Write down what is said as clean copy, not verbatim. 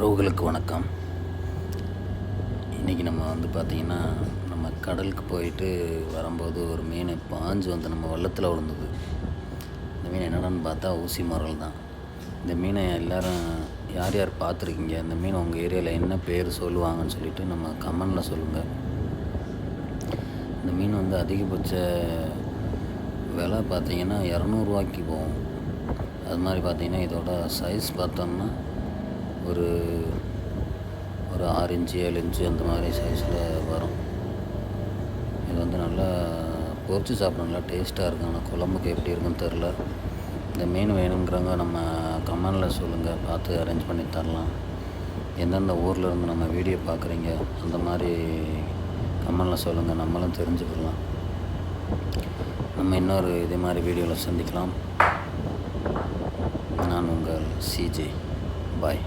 உறவுகளுக்கு வணக்கம். இன்றைக்கி நம்ம பார்த்திங்கன்னா, நம்ம கடலுக்கு போயிட்டு வரும்போது ஒரு மீன் பாஞ்சு நம்ம வள்ளத்தில் விழுந்தது. இந்த மீன் என்னடான்னு பார்த்தா ஊசி முரல் தான். இந்த மீனை எல்லோரும் யார் யார் பார்த்துருக்கீங்க, இந்த மீன் உங்கள் ஏரியாவில் என்ன பேர் சொல்லுவாங்கன்னு சொல்லிவிட்டு நம்ம கமெண்டில் சொல்லுங்கள். இந்த மீன் அதிகபட்ச விலை பார்த்திங்கன்னா 200 போகும். அது மாதிரி பார்த்திங்கன்னா இதோட சைஸ் பார்த்தோம்னா ஒரு 6 இன்ச்சு 7 இன்ச்சு அந்த மாதிரி சைஸில் வரும். இது நல்லா பொரிச்சு சாப்பிட நல்லா டேஸ்ட்டாக இருக்கும். ஆனால் குழம்புக்கு எப்படி இருக்குன்னு தெரில. இந்த மீன் வேணுங்கிறவங்க நம்ம கமெண்டில் சொல்லுங்கள், பார்த்து அரேஞ்ச் பண்ணி தரலாம். எந்தெந்த ஊரில் இருந்து நம்ம வீடியோ பார்க்குறீங்க அந்த மாதிரி கமெண்டில் சொல்லுங்கள், நம்மளும் தெரிஞ்சுக்கலாம். நம்ம இன்னொரு இதே மாதிரி வீடியோவில் சந்திக்கலாம். நான் உங்கள் சிஜே. பாய்.